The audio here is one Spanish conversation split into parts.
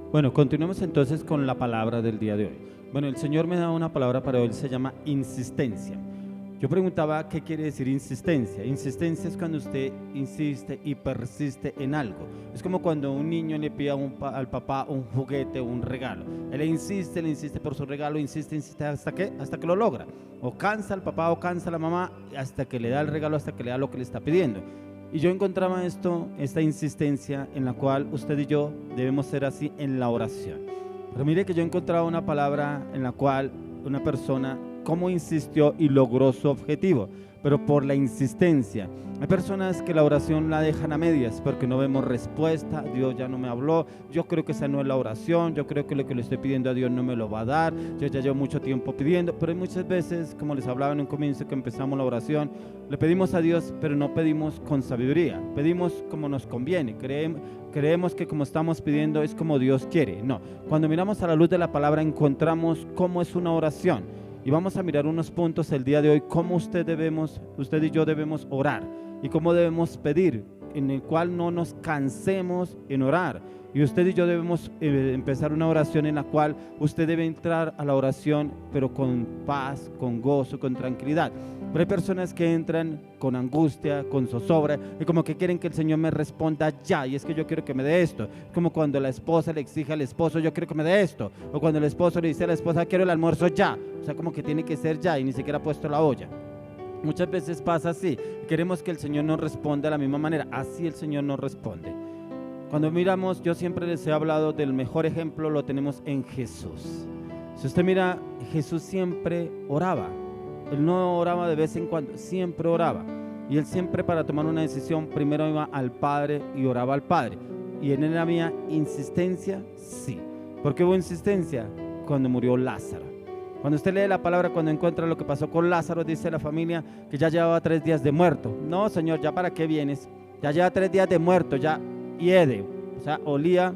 Bueno, continuemos entonces con la palabra del día de hoy. Bueno, el Señor me da una palabra para hoy, se llama insistencia. Yo preguntaba qué quiere decir insistencia. Insistencia es cuando usted insiste y persiste en algo. Es como cuando un niño le pide al papá un juguete o un regalo. Él le insiste por su regalo, insiste hasta que lo logra. O cansa al papá o cansa a la mamá hasta que le da el regalo, hasta que le da lo que le está pidiendo. Y yo encontraba esta insistencia en la cual usted y yo debemos ser así en la oración. Pero mire que yo encontraba una palabra en la cual una persona cómo insistió y logró su objetivo, pero por la insistencia. Hay personas que la oración la dejan a medias porque no vemos respuesta. Dios ya no me habló, yo creo que esa no es la oración, yo creo que lo que le estoy pidiendo a Dios no me lo va a dar, yo ya llevo mucho tiempo pidiendo. Pero hay muchas veces, como les hablaba en un comienzo que empezamos la oración, le pedimos a Dios, pero no pedimos con sabiduría, pedimos como nos conviene, creemos que como estamos pidiendo es como Dios quiere. No, cuando miramos a la luz de la palabra encontramos cómo es una oración. Y vamos a mirar unos puntos el día de hoy, cómo usted y yo debemos orar y cómo debemos pedir, en el cual no nos cansemos en orar. Y usted y yo debemos empezar una oración en la cual usted debe entrar a la oración, pero con paz, con gozo, con tranquilidad. Pero hay personas que entran con angustia, con zozobra, y como que quieren que el Señor me responda ya, y es que yo quiero que me dé esto. Como cuando la esposa le exige al esposo, yo quiero que me dé esto. O cuando el esposo le dice a la esposa, quiero el almuerzo ya. O sea, como que tiene que ser ya, y ni siquiera ha puesto la olla. Muchas veces pasa así, queremos que el Señor nos responda de la misma manera, así el Señor nos responde. Cuando miramos, yo siempre les he hablado del mejor ejemplo, lo tenemos en Jesús. Si usted mira, Jesús siempre oraba. Él no oraba de vez en cuando, siempre oraba. Y él siempre, para tomar una decisión, primero iba al Padre y oraba al Padre. Y en él había insistencia, sí. ¿Por qué hubo insistencia? Cuando murió Lázaro. Cuando usted lee la palabra, cuando encuentra lo que pasó con Lázaro, dice la familia que ya llevaba 3 días de muerto. No, Señor, ¿ya para qué vienes? Ya lleva 3 días de muerto, ya hiede, o sea, olía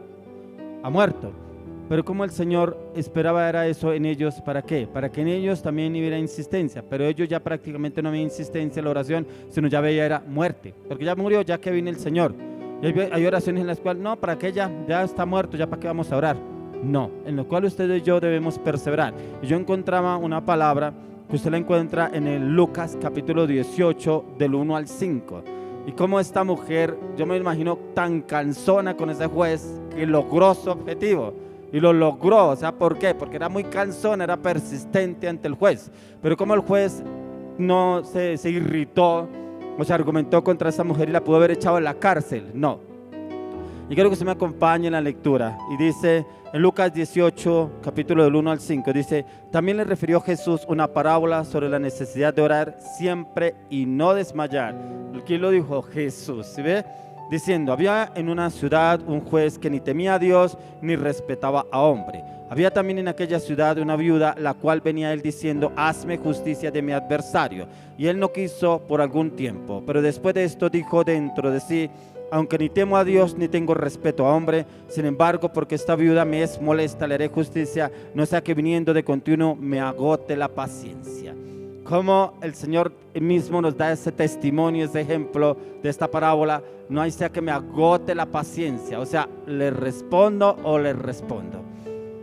a muerto. Pero como el Señor esperaba era eso en ellos, ¿para qué? Para que en ellos también hubiera insistencia, pero ellos ya prácticamente no había insistencia en la oración, sino ya veía era muerte, porque ya murió, ya que viene el Señor. Y hay oraciones en las cuales, no, ¿para qué ya está muerto, ya para qué vamos a orar? No, en lo cual usted y yo debemos perseverar. Y yo encontraba una palabra que usted la encuentra en el Lucas capítulo 18 del 1 al 5. Y como esta mujer, yo me imagino tan cansona con ese juez que logró su objetivo. Y lo logró, o sea, ¿por qué? Porque era muy cansona, era persistente ante el juez. Pero como el juez no se irritó o se argumentó contra esa mujer y la pudo haber echado en la cárcel, no. Y quiero que usted me acompañe en la lectura. Y dice en Lucas 18, capítulo del 1 al 5, dice, también le refirió Jesús una parábola sobre la necesidad de orar siempre y no desmayar. ¿Quién lo dijo? Jesús, ¿sí ve? Diciendo, había en una ciudad un juez que ni temía a Dios ni respetaba a hombre. Había también en aquella ciudad una viuda, la cual venía a él diciendo, hazme justicia de mi adversario. Y él no quiso por algún tiempo, pero después de esto dijo dentro de sí, aunque ni temo a Dios ni tengo respeto a hombre, sin embargo, porque esta viuda me es molesta, le haré justicia, no sea que viniendo de continuo me agote la paciencia. Como el Señor mismo nos da ese testimonio, ese ejemplo de esta parábola, no hay sea que me agote la paciencia, o sea, le respondo o le respondo.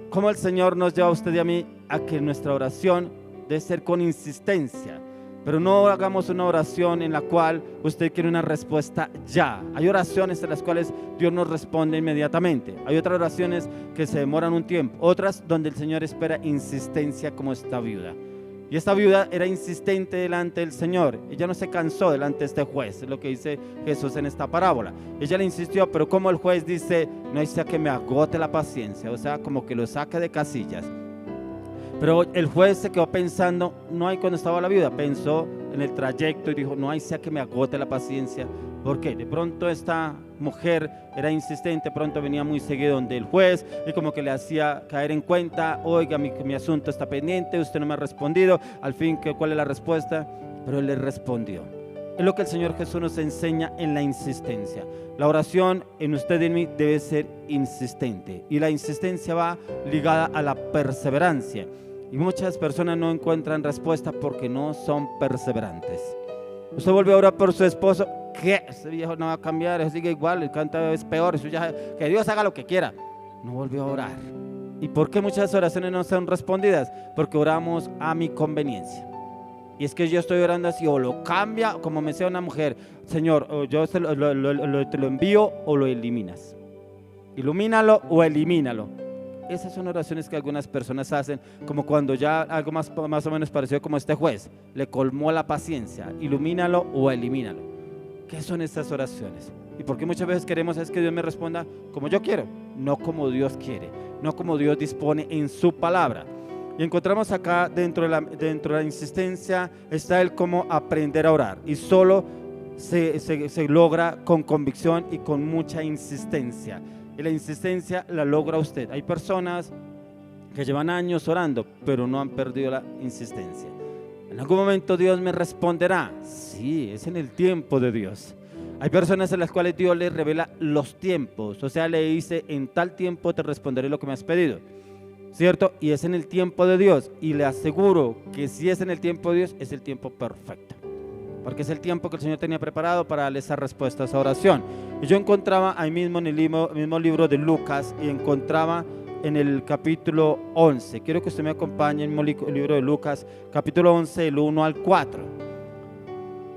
Como el Señor nos lleva a usted y a mí a que nuestra oración debe ser con insistencia. Pero no hagamos una oración en la cual usted quiere una respuesta ya. Hay oraciones en las cuales Dios nos responde inmediatamente. Hay otras oraciones que se demoran un tiempo. Otras donde el Señor espera insistencia, como esta viuda. Y esta viuda era insistente delante del Señor. Ella no se cansó delante de este juez. Es lo que dice Jesús en esta parábola. Ella le insistió, pero como el juez dice, no hay sea que me agote la paciencia. O sea, como que lo saque de casillas. Pero el juez se quedó pensando, no hay cuando estaba la viuda, pensó en el trayecto y dijo, no hay sea que me agote la paciencia. ¿Por qué? De pronto esta mujer era insistente, pronto venía muy seguido donde el juez y como que le hacía caer en cuenta, oiga, mi asunto está pendiente, usted no me ha respondido, al fin, ¿cuál es la respuesta? Pero él le respondió. Es lo que el Señor Jesús nos enseña en la insistencia. La oración en usted y en mí debe ser insistente y la insistencia va ligada a la perseverancia. Y muchas personas no encuentran respuesta porque no son perseverantes. Usted vuelve a orar por su esposo, ¿qué? Ese viejo no va a cambiar, sigue igual, el canta es peor, eso ya, que Dios haga lo que quiera. no volvió a orar. ¿Y por qué muchas oraciones no son respondidas? Porque oramos a mi conveniencia. Y es que yo estoy orando así, o lo cambia, como me decía una mujer, Señor, o yo te lo envío o lo eliminas. Ilumínalo o elimínalo. Esas son oraciones que algunas personas hacen, como cuando ya algo más o menos parecido como este juez, le colmó la paciencia, ilumínalo o elimínalo. ¿Qué son estas oraciones? Y porque muchas veces queremos es que Dios me responda como yo quiero, no como Dios quiere, no como Dios dispone en su palabra. Y encontramos acá dentro de la insistencia está el cómo aprender a orar. Y solo se logra con convicción y con mucha insistencia. Y la insistencia la logra usted. Hay personas que llevan años orando, pero no han perdido la insistencia. En algún momento Dios me responderá. Sí, es en el tiempo de Dios. Hay personas en las cuales Dios les revela los tiempos. O sea, le dice, en tal tiempo te responderé lo que me has pedido. ¿Cierto? Y es en el tiempo de Dios. Y le aseguro que si es en el tiempo de Dios, es el tiempo perfecto. Porque es el tiempo que el Señor tenía preparado para darle esa respuesta a esa oración. Y yo encontraba ahí mismo en el mismo libro de Lucas, y encontraba en el capítulo 11. Quiero que usted me acompañe en el libro de Lucas, capítulo 11, del 1 al 4.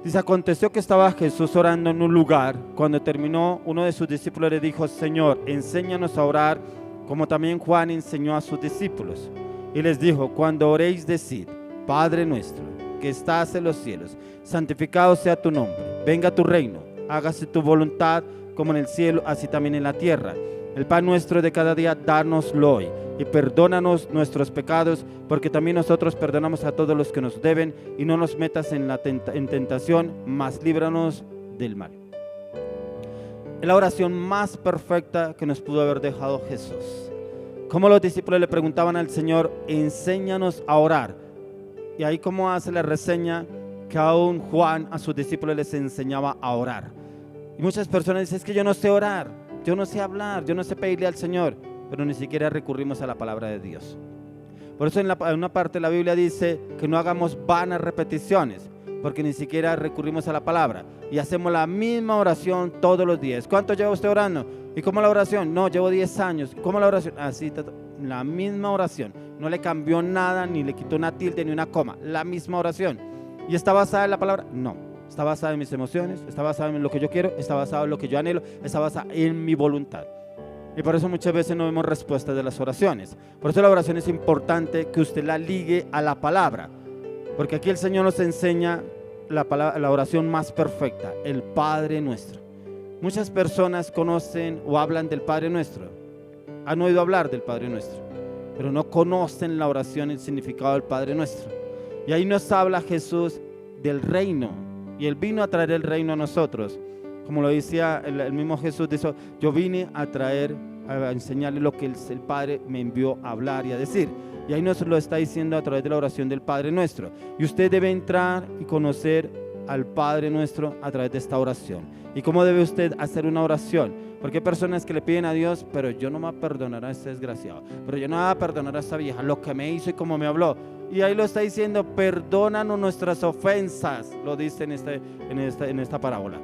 Dice, aconteció que estaba Jesús orando en un lugar. Cuando terminó, uno de sus discípulos le dijo, Señor, enséñanos a orar, como también Juan enseñó a sus discípulos. Y les dijo, cuando oréis, decid, Padre nuestro, que estás en los cielos, santificado sea tu nombre, venga tu reino, hágase tu voluntad, como en el cielo, así también en la tierra. El pan nuestro de cada día, dárnoslo hoy, y perdónanos nuestros pecados, porque también nosotros perdonamos a todos los que nos deben, y no nos metas en tentación, mas líbranos del mal. Es la oración más perfecta que nos pudo haber dejado Jesús. Como los discípulos le preguntaban al Señor, enséñanos a orar. Y ahí como hace la reseña que aún Juan a sus discípulos les enseñaba a orar. Y muchas personas dicen, es que yo no sé orar, yo no sé hablar, yo no sé pedirle al Señor, pero ni siquiera recurrimos a la palabra de Dios. Por eso en una parte de la Biblia dice que no hagamos vanas repeticiones, porque ni siquiera recurrimos a la palabra y hacemos la misma oración todos los días. ¿Cuánto lleva usted orando? ¿Y cómo la oración? No, llevo 10 años. ¿Cómo la oración? Así, la misma oración. No le cambió nada, ni le quitó una tilde, ni una coma. La misma oración. ¿Y está basada en la palabra? No. Está basada en mis emociones, está basada en lo que yo quiero, está basada en lo que yo anhelo, está basada en mi voluntad. Y por eso muchas veces no vemos respuestas de las oraciones. Por eso la oración es importante que usted la ligue a la palabra. Porque aquí el Señor nos enseña la oración más perfecta, el Padre Nuestro. Muchas personas conocen o hablan del Padre Nuestro. Han oído hablar del Padre Nuestro, pero no conocen la oración y el significado del Padre Nuestro. Y ahí nos habla Jesús del reino. Y Él vino a traer el reino a nosotros. Como lo decía el mismo Jesús, dijo, yo vine a enseñarle lo que el Padre me envió a hablar y a decir. Y ahí nos lo está diciendo a través de la oración del Padre Nuestro. Y usted debe entrar y conocer al Padre Nuestro a través de esta oración. ¿Y cómo debe usted hacer una oración? Porque hay personas que le piden a Dios, pero yo no me voy a perdonar a este desgraciado, pero yo no me voy a perdonar a esta vieja, lo que me hizo y cómo me habló. Y ahí lo está diciendo, perdónanos nuestras ofensas, lo dice en esta parábola.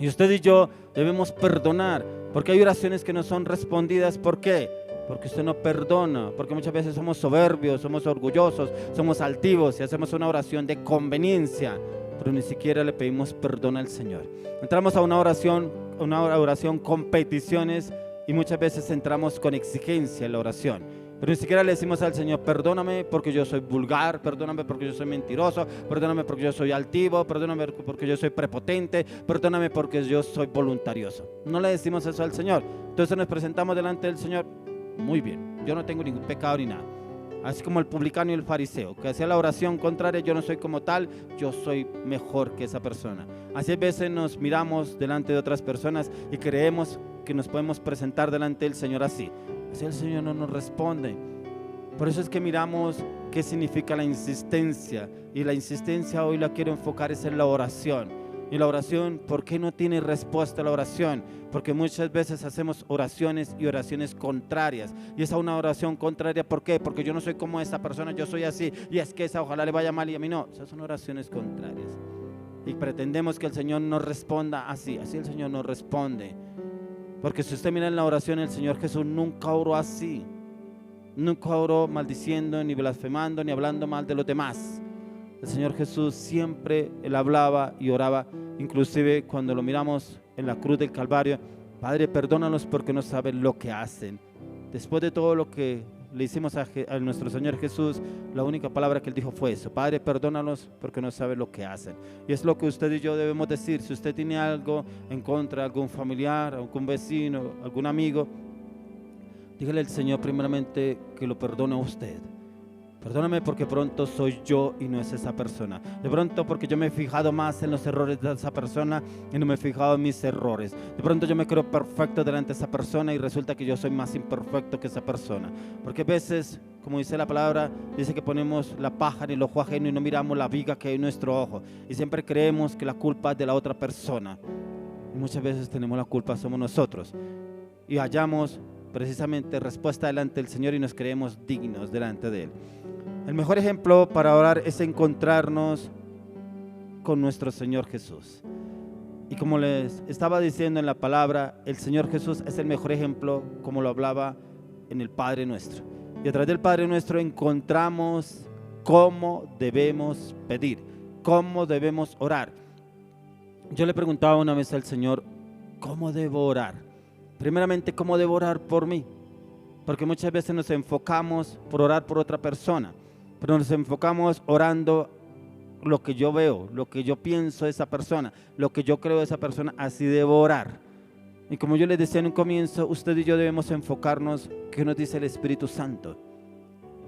Y usted y yo debemos perdonar, porque hay oraciones que no son respondidas. ¿Por qué? Porque usted no perdona, porque muchas veces somos soberbios, somos orgullosos, somos altivos y hacemos una oración de conveniencia, pero ni siquiera le pedimos perdón al Señor. Entramos a una oración con peticiones y muchas veces entramos con exigencia en la oración. Pero ni siquiera le decimos al Señor, perdóname porque yo soy vulgar, perdóname porque yo soy mentiroso, perdóname porque yo soy altivo, perdóname porque yo soy prepotente, perdóname porque yo soy voluntarioso. No le decimos eso al Señor. Entonces nos presentamos delante del Señor, muy bien, yo no tengo ningún pecado ni nada. Así como el publicano y el fariseo, que hacía la oración contraria, yo no soy como tal, yo soy mejor que esa persona. Así a veces nos miramos delante de otras personas y creemos que nos podemos presentar delante del Señor así. Así el Señor no nos responde. Por eso es que miramos qué significa la insistencia. Y la insistencia hoy la quiero enfocar es en la oración. Y la oración, ¿por qué no tiene respuesta la oración? Porque muchas veces hacemos oraciones y oraciones contrarias. Y esa una oración contraria, ¿por qué? Porque yo no soy como esa persona, yo soy así. Y es que esa ojalá le vaya mal y a mí no. Esas son oraciones contrarias. Y pretendemos que el Señor nos responda así. Así el Señor nos responde. Porque si usted mira en la oración, el Señor Jesús nunca oró así. Nunca oró maldiciendo, ni blasfemando, ni hablando mal de los demás. El Señor Jesús siempre, Él hablaba y oraba, inclusive cuando lo miramos en la cruz del Calvario: Padre, perdónalos porque no saben lo que hacen. Después de todo lo que le hicimos a nuestro Señor Jesús, la única palabra que Él dijo fue eso: Padre, perdónalos porque no saben lo que hacen. Y es lo que usted y yo debemos decir. Si usted tiene algo en contra de algún familiar, algún vecino, algún amigo, dígale al Señor primeramente que lo perdone a usted. Perdóname porque pronto soy yo y no es esa persona. De pronto porque yo me he fijado más en los errores de esa persona y no me he fijado en mis errores. De pronto yo me creo perfecto delante de esa persona y resulta que yo soy más imperfecto que esa persona. Porque a veces, como dice la palabra, dice que ponemos la paja en el ojo ajeno y no miramos la viga que hay en nuestro ojo. Y siempre creemos que la culpa es de la otra persona. Y muchas veces tenemos la culpa, somos nosotros. Y hallamos precisamente respuesta delante del Señor y nos creemos dignos delante de Él. El mejor ejemplo para orar es encontrarnos con nuestro Señor Jesús. Y como les estaba diciendo en la palabra, el Señor Jesús es el mejor ejemplo, como lo hablaba en el Padre Nuestro. Y a través del Padre Nuestro encontramos cómo debemos pedir, cómo debemos orar. Yo le preguntaba una vez al Señor: ¿cómo debo orar? Primeramente, ¿cómo debo orar por mí? Porque muchas veces nos enfocamos por orar por otra persona, pero nos enfocamos orando lo que yo veo, lo que yo pienso de esa persona, lo que yo creo de esa persona, así debo orar. Y como yo les decía en un comienzo, usted y yo debemos enfocarnos qué nos dice el Espíritu Santo.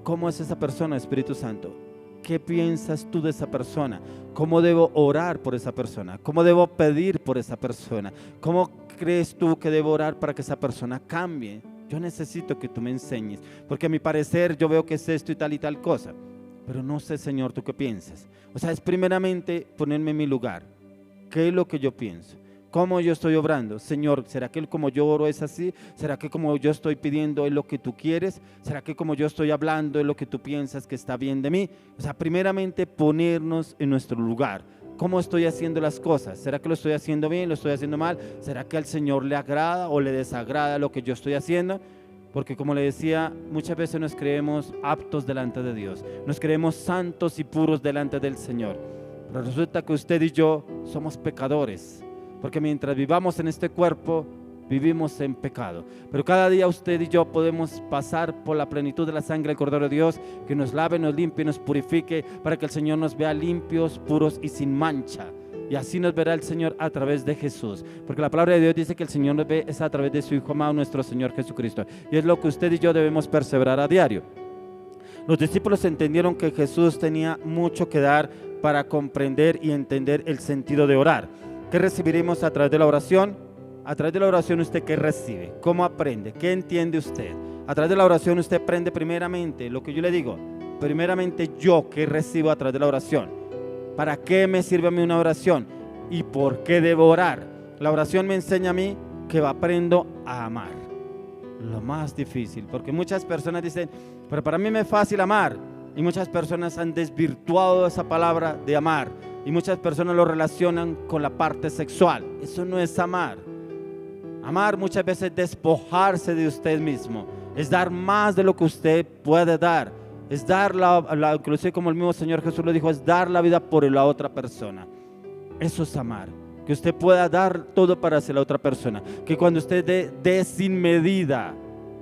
¿Cómo es esa persona, Espíritu Santo? ¿Qué piensas tú de esa persona? ¿Cómo debo orar por esa persona? ¿Cómo debo pedir por esa persona? ¿Cómo crees tú que debo orar para que esa persona cambie? Yo necesito que tú me enseñes, porque a mi parecer yo veo que es esto y tal cosa, pero no sé, Señor, ¿tú qué piensas? O sea, es primeramente ponerme en mi lugar. ¿Qué es lo que yo pienso? ¿Cómo yo estoy obrando? Señor, ¿será que como yo oro es así? ¿Será que como yo estoy pidiendo es lo que tú quieres? ¿Será que como yo estoy hablando es lo que tú piensas que está bien de mí? O sea, primeramente ponernos en nuestro lugar. ¿Cómo estoy haciendo las cosas? ¿Será que lo estoy haciendo bien? ¿Lo estoy haciendo mal? ¿Será que al Señor le agrada o le desagrada lo que yo estoy haciendo? Porque como le decía, muchas veces nos creemos aptos delante de Dios. Nos creemos santos y puros delante del Señor. Pero resulta que usted y yo somos pecadores. Porque mientras vivamos en este cuerpo, vivimos en pecado. Pero cada día usted y yo podemos pasar por la plenitud de la sangre del Cordero de Dios, que nos lave, nos limpie, nos purifique, para que el Señor nos vea limpios, puros y sin mancha. Y así nos verá el Señor a través de Jesús. Porque la palabra de Dios dice que el Señor nos ve es a través de su Hijo amado, nuestro Señor Jesucristo. Y es lo que usted y yo debemos perseverar a diario. Los discípulos entendieron que Jesús tenía mucho que dar para comprender y entender el sentido de orar. ¿Qué recibiremos a través de la oración? A través de la oración, ¿usted qué recibe? ¿Cómo aprende? ¿Qué entiende usted? A través de la oración usted aprende primeramente lo que yo le digo. Primeramente yo, ¿qué recibo a través de la oración? ¿Para qué me sirve a mí una oración? ¿Y por qué debo orar? La oración me enseña a mí que aprendo a amar. Lo más difícil, porque muchas personas dicen, pero para mí me es fácil amar. Y muchas personas han desvirtuado esa palabra de amar. Y muchas personas lo relacionan con la parte sexual. Eso no es amar. Amar muchas veces es despojarse de usted mismo. Es dar más de lo que usted puede dar. Es dar inclusive como el mismo Señor Jesús lo dijo, es dar la vida por la otra persona. Eso es amar. Que usted pueda dar todo para hacer la otra persona. Que cuando usted dé sin medida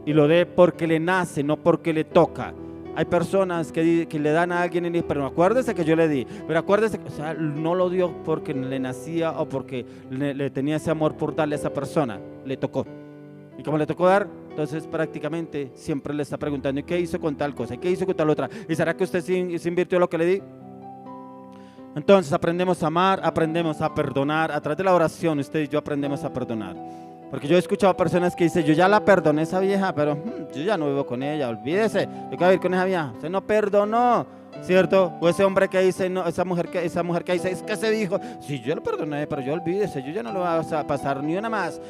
y lo dé porque le nace, no porque le toca. Hay personas que le dan a alguien y le dicen, pero acuérdese que yo le di, pero acuérdese, o sea, no lo dio porque le nacía o porque le tenía ese amor por darle a esa persona, le tocó. Y como le tocó dar, entonces prácticamente siempre le está preguntando, ¿y qué hizo con tal cosa? ¿Y qué hizo con tal otra? ¿Y será que usted se invirtió lo que le di? Entonces aprendemos a amar, aprendemos a perdonar. A través de la oración usted y yo aprendemos a perdonar. Porque yo he escuchado personas que dicen, yo ya la perdoné a esa vieja, pero yo ya no vivo con ella, olvídese, yo quiero vivir con esa vieja. Usted no perdonó, ¿cierto? O ese hombre que dice, no, esa mujer que dice, es que se dijo, sí, yo lo perdoné, pero yo olvídese, yo ya no lo voy a pasar ni una más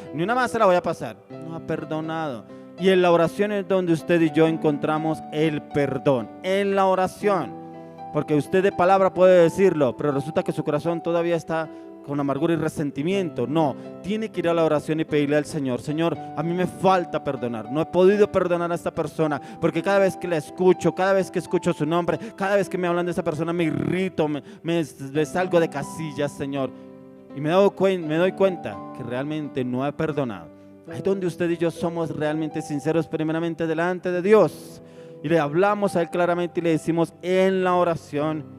se la voy a pasar. No ha perdonado. Y en la oración es donde usted y yo encontramos el perdón, en la oración. Porque usted de palabra puede decirlo, pero resulta que su corazón todavía está con amargura y resentimiento. No, tiene que ir a la oración y pedirle al Señor: Señor, a mí me falta perdonar, no he podido perdonar a esta persona, porque cada vez que la escucho, cada vez que escucho su nombre, cada vez que me hablan de esa persona me irrito, me salgo de casillas, Señor, y me doy cuenta que realmente no he perdonado. Ahí donde usted y yo somos realmente sinceros primeramente delante de Dios y le hablamos a Él claramente y le decimos en la oración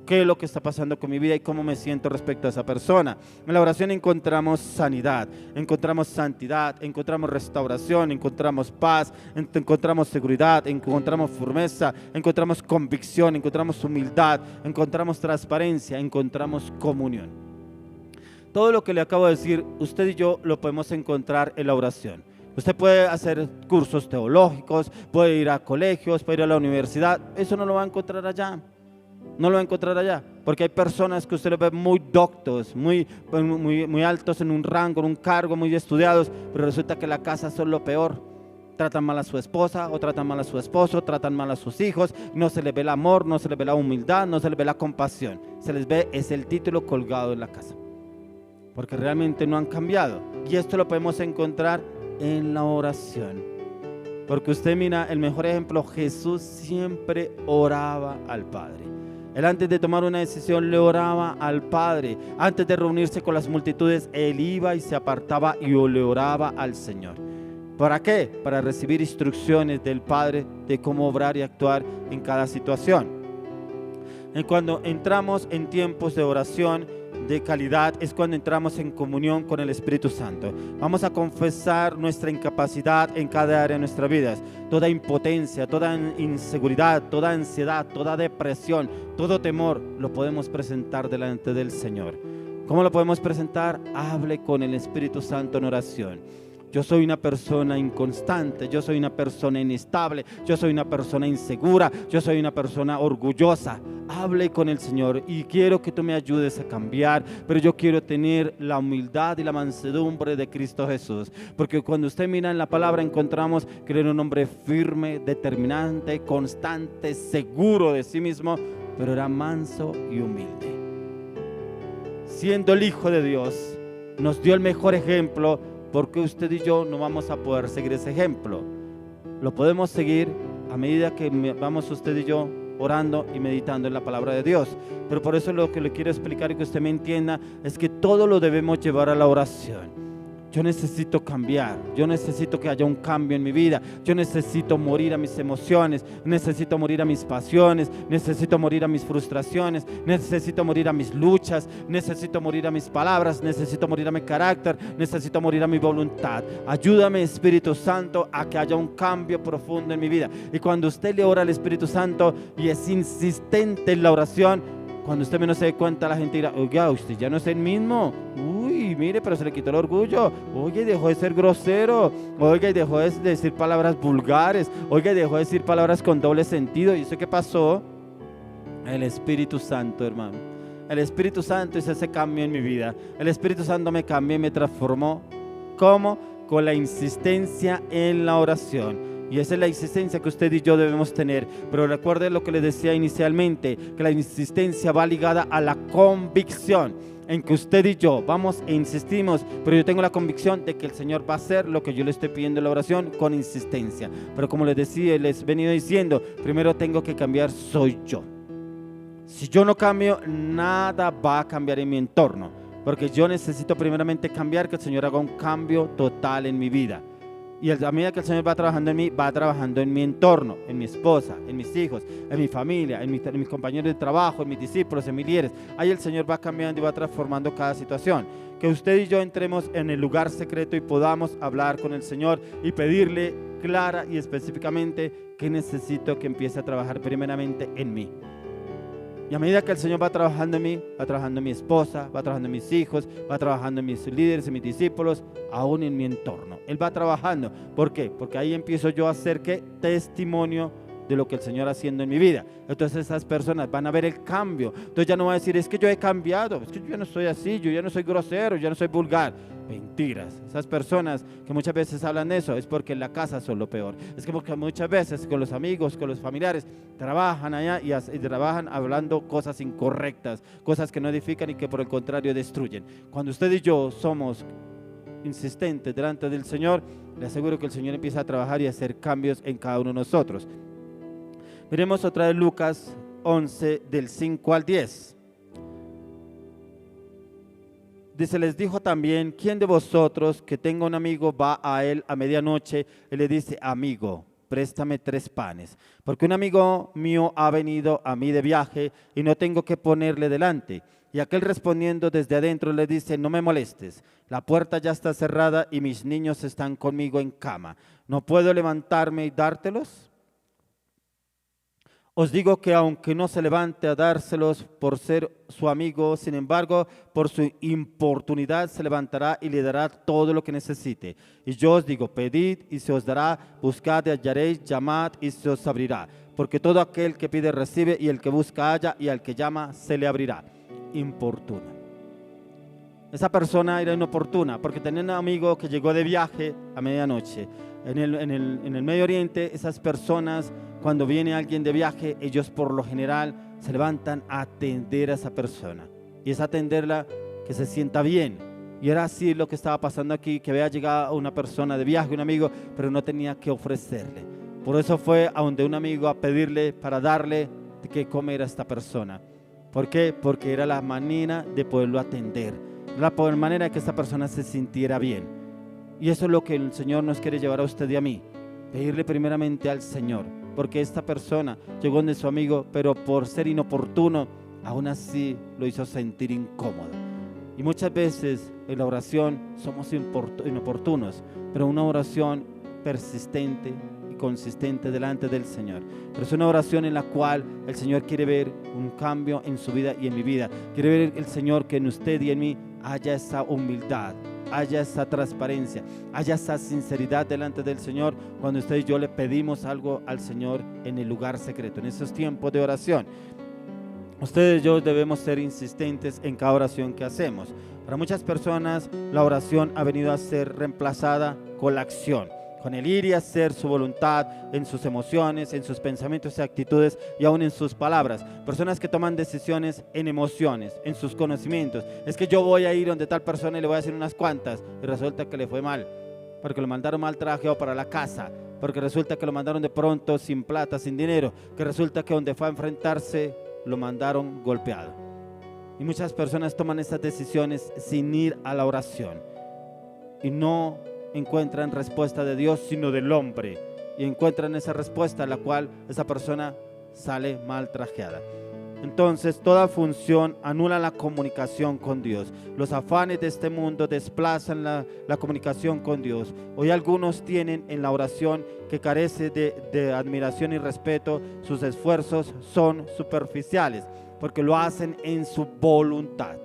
qué es lo que está pasando con mi vida y cómo me siento respecto a esa persona. En la oración encontramos sanidad, encontramos santidad, encontramos restauración, encontramos paz, encontramos seguridad, encontramos firmeza, encontramos convicción, encontramos humildad, encontramos transparencia, encontramos comunión. Todo lo que le acabo de decir, usted y yo lo podemos encontrar en la oración. Usted puede hacer cursos teológicos, puede ir a colegios, puede ir a la universidad, eso no lo va a encontrar allá. No lo va a encontrar allá, porque hay personas que usted los ve muy doctos, muy altos en un rango, en un cargo, muy estudiados, pero resulta que en la casa son lo peor. Tratan mal a su esposa, o tratan mal a su esposo, tratan mal a sus hijos, no se les ve el amor, no se les ve la humildad, no se les ve la compasión. Se les ve, es el título colgado en la casa, porque realmente no han cambiado. Y esto lo podemos encontrar en la oración. Porque usted mira, el mejor ejemplo, Jesús siempre oraba al Padre. Él antes de tomar una decisión le oraba al Padre. Antes de reunirse con las multitudes, Él iba y se apartaba y le oraba al Señor. ¿Para qué? Para recibir instrucciones del Padre de cómo obrar y actuar en cada situación. Y cuando entramos en tiempos de oración de calidad es cuando entramos en comunión con el Espíritu Santo. Vamos a confesar nuestra incapacidad en cada área de nuestras vidas. Toda impotencia, toda inseguridad, toda ansiedad, toda depresión, todo temor, lo podemos presentar delante del Señor. ¿Cómo lo podemos presentar? Hable con el Espíritu Santo en oración. Yo soy una persona inconstante, yo soy una persona inestable, yo soy una persona insegura, yo soy una persona orgullosa. Hable con el Señor y quiero que tú me ayudes a cambiar, pero yo quiero tener la humildad y la mansedumbre de Cristo Jesús, porque cuando usted mira en la palabra encontramos que era un hombre firme, determinante, constante, seguro de sí mismo, pero era manso y humilde. Siendo el Hijo de Dios, nos dio el mejor ejemplo. Porque usted y yo no vamos a poder seguir ese ejemplo. Lo podemos seguir a medida que vamos usted y yo orando y meditando en la palabra de Dios. Pero por eso lo que le quiero explicar y que usted me entienda es que todo lo debemos llevar a la oración. Yo necesito cambiar, yo necesito que haya un cambio en mi vida, yo necesito morir a mis emociones, necesito morir a mis pasiones, necesito morir a mis frustraciones, necesito morir a mis luchas, necesito morir a mis palabras, necesito morir a mi carácter, necesito morir a mi voluntad. Ayúdame, Espíritu Santo, a que haya un cambio profundo en mi vida. Y cuando usted le ora al Espíritu Santo y es insistente en la oración, cuando usted menos se dé cuenta, la gente dirá: oiga, usted ya no es el mismo. Uy, mire, pero se le quitó el orgullo. Oiga, y dejó de ser grosero. Oiga, y dejó de decir palabras vulgares. Oiga, y dejó de decir palabras con doble sentido. ¿Y eso qué pasó? El Espíritu Santo, hermano. El Espíritu Santo hizo ese cambio en mi vida. El Espíritu Santo me cambió y me transformó. ¿Cómo? Con la insistencia en la oración. Y esa es la insistencia que usted y yo debemos tener. Pero recuerde lo que les decía inicialmente, que la insistencia va ligada a la convicción, en que usted y yo vamos e insistimos, pero yo tengo la convicción de que el Señor va a hacer lo que yo le estoy pidiendo en la oración con insistencia. Pero como les decía, les he venido diciendo, primero tengo que cambiar soy yo. Si yo no cambio, nada va a cambiar en mi entorno, porque yo necesito primeramente cambiar, que el Señor haga un cambio total en mi vida. Y a medida que el Señor va trabajando en mí, va trabajando en mi entorno, en mi esposa, en mis hijos, en mi familia, en mis compañeros de trabajo, en mis discípulos, en mis líderes. Ahí el Señor va cambiando y va transformando cada situación. Que usted y yo entremos en el lugar secreto y podamos hablar con el Señor y pedirle clara y específicamente qué necesito que empiece a trabajar primeramente en mí. Y a medida que el Señor va trabajando en mí, va trabajando en mi esposa, va trabajando en mis hijos, va trabajando en mis líderes, en mis discípulos, aún en mi entorno. Él va trabajando. ¿Por qué? Porque ahí empiezo yo a hacer ¿qué? Testimonio de lo que el Señor haciendo en mi vida. Entonces esas personas van a ver el cambio. Entonces ya no va a decir, es que yo he cambiado, es que yo ya no soy así, yo ya no soy grosero, ya no soy vulgar. Mentiras. Esas personas que muchas veces hablan de eso es porque en la casa son lo peor. Es que porque muchas veces con los amigos, con los familiares, trabajan allá y trabajan hablando cosas incorrectas, cosas que no edifican y que por el contrario destruyen. Cuando usted y yo somos insistentes delante del Señor, le aseguro que el Señor empieza a trabajar y a hacer cambios en cada uno de nosotros. Miremos otra vez Lucas 11 del 5 al 10. Dice, les dijo también, ¿quién de vosotros que tenga un amigo va a él a medianoche y le dice, amigo, préstame 3 panes? Porque un amigo mío ha venido a mí de viaje y no tengo que ponerle delante. Y aquel respondiendo desde adentro le dice, no me molestes, la puerta ya está cerrada y mis niños están conmigo en cama. ¿No puedo levantarme y dártelos? Os digo que aunque no se levante a dárselos por ser su amigo, sin embargo, por su importunidad se levantará y le dará todo lo que necesite. Y yo os digo, pedid y se os dará, buscad y hallaréis, llamad y se os abrirá. Porque todo aquel que pide recibe, y el que busca halla, y al que llama se le abrirá. Importuna. Esa persona era inoportuna porque tenía un amigo que llegó de viaje a medianoche. En el Medio Oriente, esas personas, cuando viene alguien de viaje, ellos por lo general se levantan a atender a esa persona. Y es atenderla que se sienta bien. Y era así lo que estaba pasando aquí, que había llegado una persona de viaje, un amigo, pero no tenía que ofrecerle. Por eso fue a donde un amigo a pedirle para darle de qué comer a esta persona. ¿Por qué? Porque era la manera de poderlo atender, la manera de que esta persona se sintiera bien. Y eso es lo que el Señor nos quiere llevar a usted y a mí, pedirle primeramente al Señor, porque esta persona llegó donde su amigo, pero por ser inoportuno, aún así lo hizo sentir incómodo. Y muchas veces en la oración somos inoportunos, pero una oración persistente y consistente delante del Señor. Pero es una oración en la cual el Señor quiere ver un cambio en su vida y en mi vida. Quiere ver el Señor que en usted y en mí haya esa humildad, haya esa transparencia, haya esa sinceridad delante del Señor cuando usted y yo le pedimos algo al Señor en el lugar secreto, en esos tiempos de oración. Ustedes y yo debemos ser insistentes en cada oración que hacemos. Para muchas personas la oración ha venido a ser reemplazada con la acción, con el ir y hacer su voluntad en sus emociones, en sus pensamientos y actitudes y aún en sus palabras. Personas que toman decisiones en emociones, en sus conocimientos. Es que yo voy a ir donde tal persona y le voy a decir unas cuantas y resulta que le fue mal, porque lo mandaron mal trajeado para la casa, porque resulta que lo mandaron de pronto sin plata, sin dinero, que resulta que donde fue a enfrentarse lo mandaron golpeado. Y muchas personas toman estas decisiones sin ir a la oración y no encuentran respuesta de Dios sino del hombre, y encuentran esa respuesta a la cual esa persona sale mal trajeada. Entonces toda función anula la comunicación con Dios. Los afanes de este mundo desplazan la comunicación con Dios. Hoy algunos tienen en la oración que carece de admiración y respeto. Sus esfuerzos son superficiales porque lo hacen en su voluntad.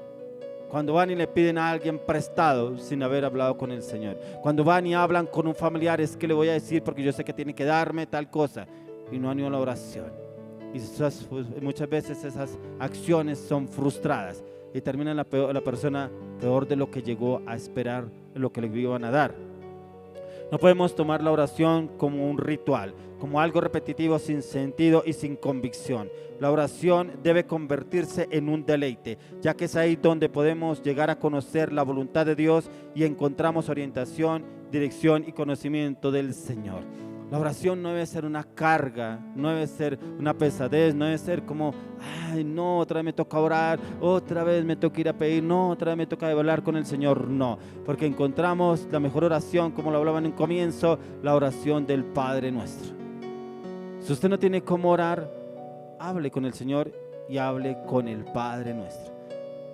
Cuando van y le piden a alguien prestado sin haber hablado con el Señor. Cuando van y hablan con un familiar, es que le voy a decir porque yo sé que tiene que darme tal cosa, y no han ido a la oración. Y muchas veces esas acciones son frustradas y termina la persona peor de lo que llegó a esperar, lo que le iban a dar. No podemos tomar la oración como un ritual, como algo repetitivo sin sentido y sin convicción. La oración debe convertirse en un deleite, ya que es ahí donde podemos llegar a conocer la voluntad de Dios y encontramos orientación, dirección y conocimiento del Señor. La oración no debe ser una carga, no debe ser una pesadez, no debe ser como, ay no, otra vez me toca orar, otra vez me toca ir a pedir, no, otra vez me toca hablar con el Señor, no, porque encontramos la mejor oración, como lo hablaban en un comienzo, la oración del Padre Nuestro. Si usted no tiene cómo orar, hable con el Señor y hable con el Padre Nuestro.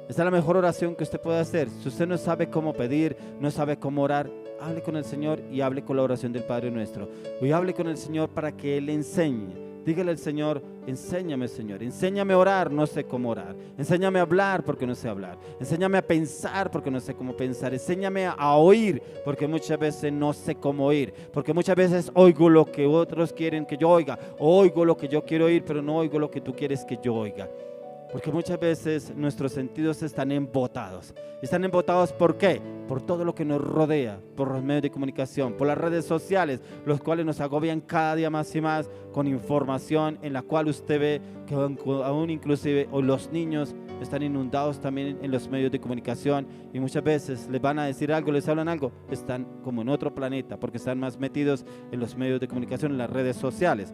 Esta es la mejor oración que usted puede hacer. Si usted no sabe cómo pedir, no sabe cómo orar, hable con el Señor y hable con la oración del Padre Nuestro. Hoy hable con el Señor para que Él le enseñe Dígale al Señor, enséñame, Señor, enséñame a orar, no sé cómo orar. Enséñame a hablar porque no sé hablar. Enséñame a pensar porque no sé cómo pensar. Enséñame a oír porque muchas veces no sé cómo oír. Porque muchas veces oigo lo que otros quieren que yo oiga. O oigo lo que yo quiero oír, pero no oigo lo que tú quieres que yo oiga. Porque muchas veces nuestros sentidos están embotados. ¿Están embotados por qué? Por todo lo que nos rodea, por los medios de comunicación, por las redes sociales, los cuales nos agobian cada día más y más con información en la cual usted ve que aún inclusive hoy los niños están inundados también en los medios de comunicación y muchas veces les van a decir algo, les hablan algo, están como en otro planeta porque están más metidos en los medios de comunicación, en las redes sociales.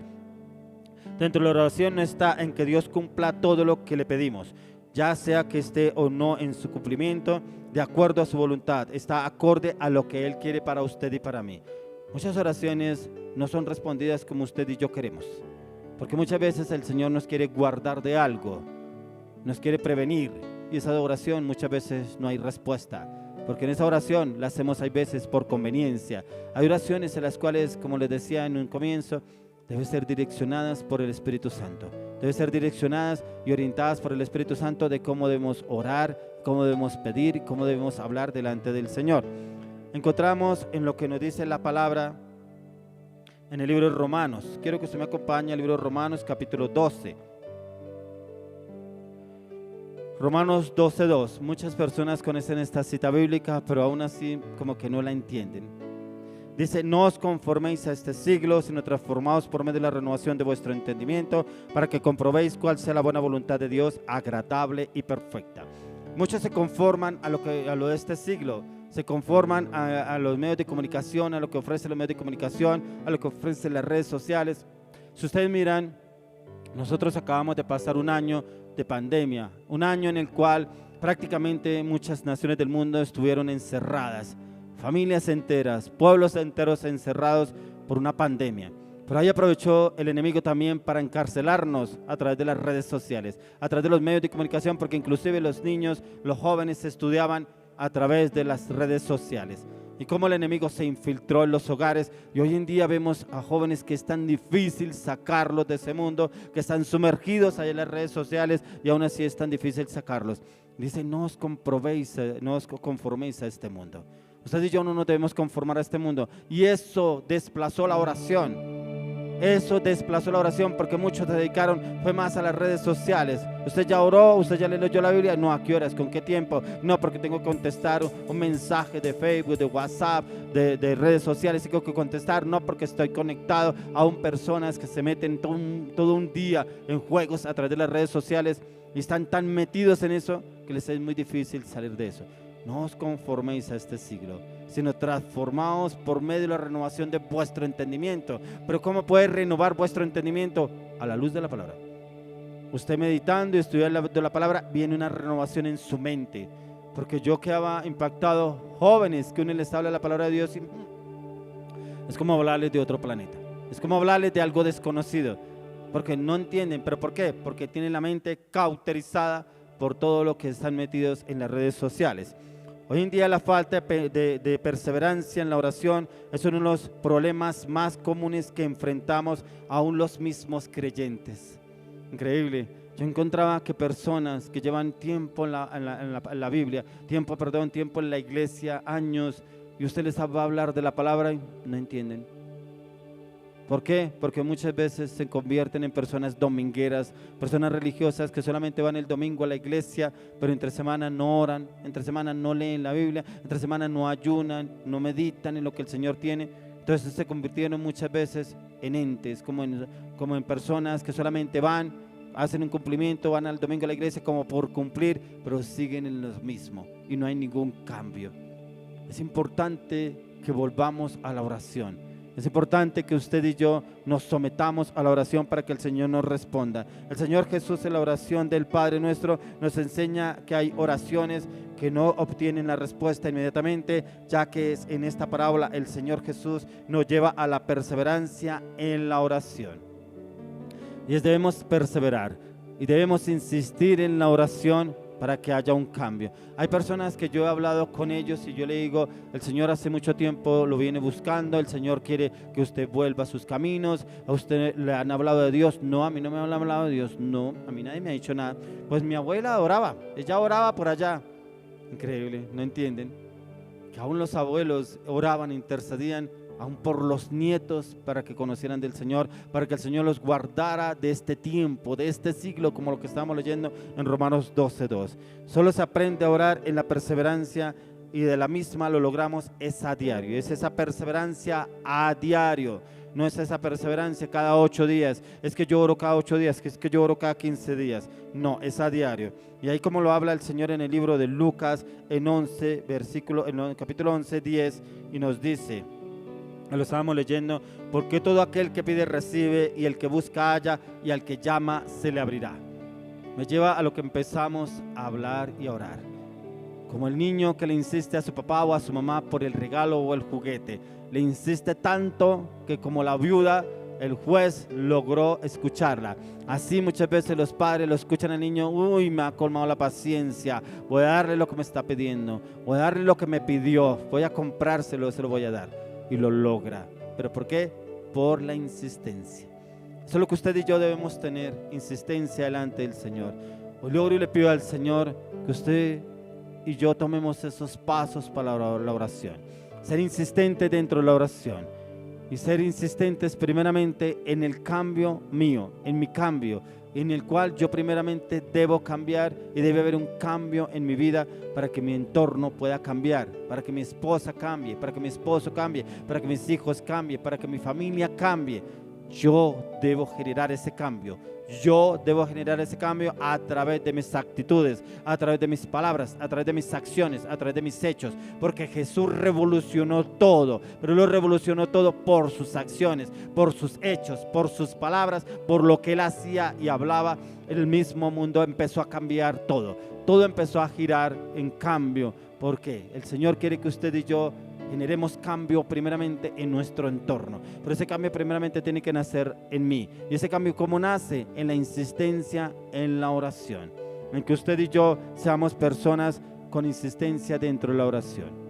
Dentro de la oración no está en que Dios cumpla todo lo que le pedimos, ya sea que esté o no en su cumplimiento, de acuerdo a su voluntad, está acorde a lo que Él quiere para usted y para mí. Muchas oraciones no son respondidas como usted y yo queremos, porque muchas veces el Señor nos quiere guardar de algo, nos quiere prevenir, y esa oración muchas veces no hay respuesta, porque en esa oración la hacemos hay veces por conveniencia. Hay oraciones en las cuales, como les decía en un comienzo, deben ser direccionadas por el Espíritu Santo. Deben ser direccionadas y orientadas por el Espíritu Santo de cómo debemos orar, cómo debemos pedir, cómo debemos hablar delante del Señor. Encontramos en lo que nos dice la palabra en el libro de Romanos. Quiero que usted me acompañe al libro de Romanos capítulo 12. Romanos 12:2. Muchas personas conocen esta cita bíblica, pero aún así como que no la entienden. Dice, no os conforméis a este siglo, sino transformaos por medio de la renovación de vuestro entendimiento, para que comprobéis cuál sea la buena voluntad de Dios, agradable y perfecta. Muchos se conforman a lo de este siglo, se conforman a los medios de comunicación, a lo que ofrecen los medios de comunicación, a lo que ofrecen las redes sociales. Si ustedes miran, nosotros acabamos de pasar un año de pandemia, un año en el cual prácticamente muchas naciones del mundo estuvieron encerradas. Familias enteras, pueblos enteros encerrados por una pandemia. Pero ahí aprovechó el enemigo también para encarcelarnos a través de las redes sociales, a través de los medios de comunicación, porque inclusive los niños, los jóvenes estudiaban a través de las redes sociales. Y cómo el enemigo se infiltró en los hogares, y hoy en día vemos a jóvenes que es tan difícil sacarlos de ese mundo, que están sumergidos ahí en las redes sociales y aún así es tan difícil sacarlos. Dice, no os conforméis a este mundo. Ustedes y yo no nos debemos conformar a este mundo. Y eso desplazó la oración. Eso desplazó la oración porque muchos se dedicaron, fue más a las redes sociales. Usted ya oró, usted ya le leyó la Biblia. No, ¿a qué horas? ¿Con qué tiempo? No, porque tengo que contestar un mensaje de Facebook, de WhatsApp, de redes sociales. Tengo que contestar. No, porque estoy conectado a personas que se meten todo un día en juegos a través de las redes sociales y están tan metidos en eso que les es muy difícil salir de eso. No os conforméis a este siglo, sino transformaos por medio de la renovación de vuestro entendimiento. Pero ¿cómo puede renovar vuestro entendimiento? A la luz de la palabra. Usted meditando y estudiando la palabra, viene una renovación en su mente. Porque yo quedaba impactado, jóvenes que uno les habla la palabra de Dios y es como hablarles de otro planeta. Es como hablarles de algo desconocido. Porque no entienden. ¿Pero por qué? Porque tienen la mente cauterizada por todo lo que están metidos en las redes sociales. Hoy en día la falta de perseverancia en la oración es uno de los problemas más comunes que enfrentamos aún los mismos creyentes. Increíble. Yo encontraba que personas que llevan tiempo en la Biblia, tiempo en la iglesia, años, y usted les va a hablar de la palabra y no entienden. ¿Por qué? Porque muchas veces se convierten en personas domingueras, personas religiosas que solamente van el domingo a la iglesia, pero entre semana no oran, entre semana no leen la Biblia, entre semana no ayunan, no meditan en lo que el Señor tiene. Entonces se convirtieron muchas veces en entes, como en personas que solamente van, hacen un cumplimiento, van al domingo a la iglesia como por cumplir, pero siguen en lo mismo y no hay ningún cambio. Es importante que volvamos a la oración. Es importante que usted y yo nos sometamos a la oración para que el Señor nos responda. El Señor Jesús en la oración del Padre Nuestro nos enseña que hay oraciones que no obtienen la respuesta inmediatamente, ya que es en esta parábola el Señor Jesús nos lleva a la perseverancia en la oración. Y debemos perseverar y debemos insistir en la oración para que haya un cambio. Hay personas que yo he hablado con ellos y yo le digo, el Señor hace mucho tiempo lo viene buscando, el Señor quiere que usted vuelva a sus caminos. ¿A usted le han hablado de Dios? No, a mí no me han hablado de Dios. No, a mí nadie me ha dicho nada. Pues mi abuela oraba, ella oraba por allá. Increíble, ¿no entienden? Que aún los abuelos oraban, intercedían aún por los nietos para que conocieran del Señor, para que el Señor los guardara de este tiempo, de este siglo, como lo que estamos leyendo en Romanos 12:2. Solo se aprende a orar en la perseverancia y de la misma lo logramos es a diario, es esa perseverancia a diario. No es esa perseverancia cada 8 días, es que yo oro cada 8 días, es que yo oro cada 15 días. No, es a diario. Y ahí como lo habla el Señor en el libro de Lucas, en el capítulo 11, 10, y nos dice, lo estábamos leyendo, porque todo aquel que pide recibe, y el que busca halla, y al que llama se le abrirá. Me lleva a lo que empezamos a hablar y a orar. Como el niño que le insiste a su papá o a su mamá por el regalo o el juguete. Le insiste tanto que como la viuda, el juez logró escucharla. Así muchas veces los padres lo escuchan al niño, uy, me ha colmado la paciencia, voy a darle lo que me está pidiendo, voy a darle lo que me pidió, voy a comprárselo, se lo voy a dar. Y lo logra. ¿Pero por qué? Por la insistencia. Eso es lo que usted y yo debemos tener, insistencia delante del Señor. Hoy le oro y le pido al Señor que usted y yo tomemos esos pasos para la oración. Ser insistente dentro de la oración y ser insistentes primeramente en el cambio mío, en mi cambio, en el cual yo primeramente debo cambiar y debe haber un cambio en mi vida para que mi entorno pueda cambiar, para que mi esposa cambie, para que mi esposo cambie, para que mis hijos cambien, para que mi familia cambie. Yo debo generar ese cambio. Yo debo generar ese cambio a través de mis actitudes, a través de mis palabras, a través de mis acciones, a través de mis hechos, porque Jesús revolucionó todo, pero lo revolucionó todo por sus acciones, por sus hechos, por sus palabras, por lo que Él hacía y hablaba. El mismo mundo empezó a cambiar todo, todo empezó a girar en cambio, porque el Señor quiere que usted y yo generemos cambio primeramente en nuestro entorno, pero ese cambio primeramente tiene que nacer en mí. Y ese cambio, ¿cómo nace? En la insistencia, en la oración, en que usted y yo seamos personas con insistencia dentro de la oración.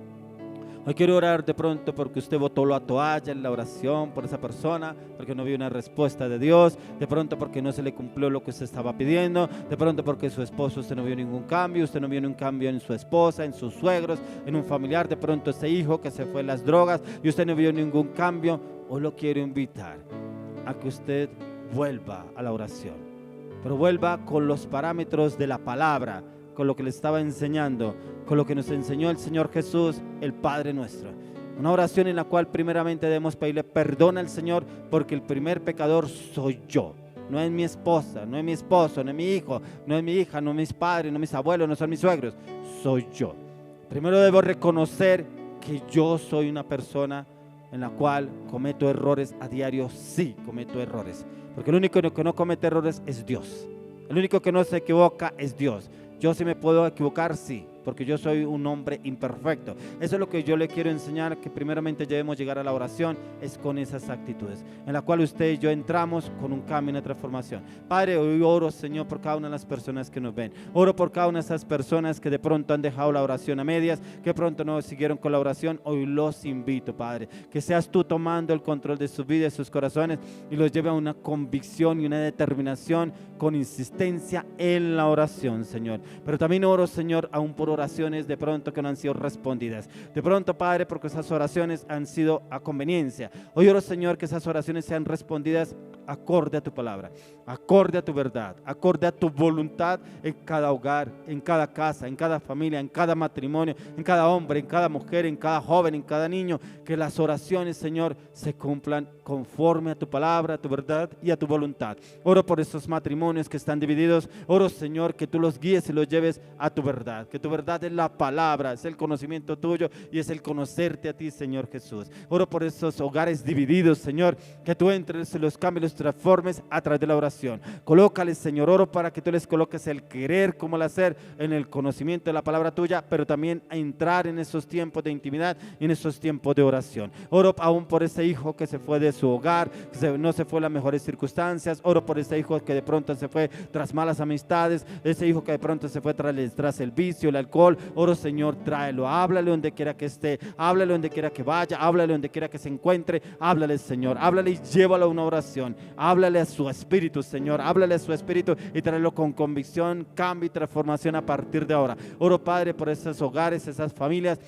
Hoy quiero orar de pronto porque usted botó la toalla en la oración por esa persona, porque no vio una respuesta de Dios, de pronto porque no se le cumplió lo que usted estaba pidiendo, de pronto porque su esposo usted no vio ningún cambio, usted no vio ningún cambio en su esposa, en sus suegros, en un familiar, de pronto ese hijo que se fue en las drogas y usted no vio ningún cambio. Hoy lo quiero invitar a que usted vuelva a la oración, pero vuelva con los parámetros de la palabra, con lo que le estaba enseñando, con lo que nos enseñó el Señor Jesús, el Padre nuestro. Una oración en la cual primeramente debemos pedirle perdón al Señor, porque el primer pecador soy yo. No es mi esposa, no es mi esposo, no es mi hijo, no es mi hija, no es mis padres, no es mis abuelos, no son mis suegros. Soy yo. Primero debo reconocer que yo soy una persona en la cual cometo errores a diario. Sí, cometo errores, porque el único que no comete errores es Dios. El único que no se equivoca es Dios. Yo sí me puedo equivocar, sí, porque yo soy un hombre imperfecto. Eso es lo que yo le quiero enseñar, que primeramente debemos llegar a la oración, es con esas actitudes, en la cual usted y yo entramos con un cambio y una transformación. Padre, hoy oro, Señor, por cada una de las personas que nos ven. Oro por cada una de esas personas que de pronto han dejado la oración a medias, que de pronto no siguieron con la oración. Hoy los invito, Padre, que seas tú tomando el control de sus vidas, de sus corazones, y los lleve a una convicción y una determinación con insistencia en la oración, Señor. Pero también oro, Señor, aún por oraciones de pronto que no han sido respondidas. De pronto, Padre, porque esas oraciones han sido a conveniencia. Hoy oro, Señor, que esas oraciones sean respondidas acorde a tu palabra, acorde a tu verdad, acorde a tu voluntad en cada hogar, en cada casa, en cada familia, en cada matrimonio, en cada hombre, en cada mujer, en cada joven, en cada niño. Que las oraciones, Señor, se cumplan conforme a tu palabra, a tu verdad y a tu voluntad. Oro por esos matrimonios que están divididos. Oro, Señor, que tú los guíes y los lleves a tu verdad, que tu verdad es la palabra, es el conocimiento tuyo y es el conocerte a ti, Señor Jesús. Oro por esos hogares divididos, Señor, que tú entres y los cambies, los transformes a través de la oración. Colócales, Señor, oro para que tú les coloques el querer como el hacer en el conocimiento de la palabra tuya, pero también a entrar en esos tiempos de intimidad y en esos tiempos de oración. Oro aún por ese hijo que se fue de su hogar, que no se fue en las mejores circunstancias. Oro por ese hijo que de pronto se fue tras malas amistades, ese hijo que de pronto se fue tras el vicio, el alcohol. Oro, Señor, tráelo, háblale donde quiera que esté, háblale donde quiera que vaya, háblale donde quiera que se encuentre, háblale, Señor, háblale y llévalo a una oración, háblale a su espíritu, Señor, háblale a su espíritu y tráelo con convicción, cambio y transformación a partir de ahora. Oro, Padre, por esos hogares, esas familias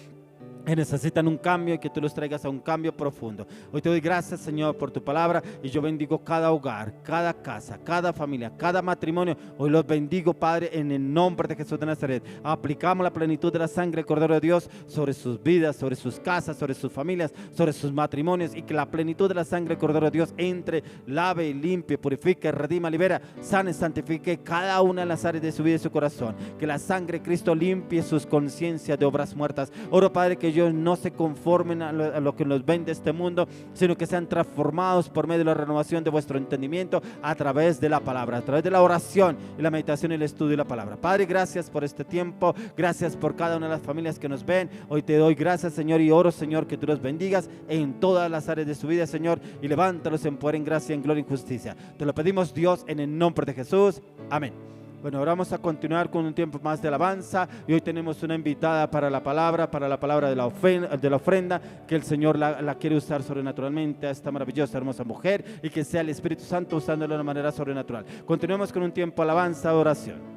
que necesitan un cambio y que tú los traigas a un cambio profundo. Hoy te doy gracias, Señor, por tu palabra, y yo bendigo cada hogar, cada casa, cada familia, cada matrimonio. Hoy los bendigo, Padre, en el nombre de Jesús de Nazaret. Aplicamos la plenitud de la sangre del Cordero de Dios sobre sus vidas, sobre sus casas, sobre sus familias, sobre sus matrimonios, y que la plenitud de la sangre del Cordero de Dios entre, lave, limpie, purifique, redima, libera, sane, santifique cada una de las áreas de su vida y su corazón. Que la sangre de Cristo limpie sus conciencias de obras muertas. Oro, Padre, que ellos no se conformen a lo que nos ven de este mundo, sino que sean transformados por medio de la renovación de vuestro entendimiento a través de la palabra, a través de la oración y la meditación y el estudio de la palabra. Padre, gracias por este tiempo, gracias por cada una de las familias que nos ven. Hoy te doy gracias, Señor, y oro, Señor, que tú los bendigas en todas las áreas de su vida, Señor, y levántalos en poder, en gracia, en gloria y justicia. Te lo pedimos, Dios, en el nombre de Jesús. Amén. Bueno, ahora vamos a continuar con un tiempo más de alabanza, y hoy tenemos una invitada para la palabra de la ofrenda, que el Señor la quiere usar sobrenaturalmente a esta maravillosa, hermosa mujer, y que sea el Espíritu Santo usándola de una manera sobrenatural. Continuemos con un tiempo de alabanza, oración.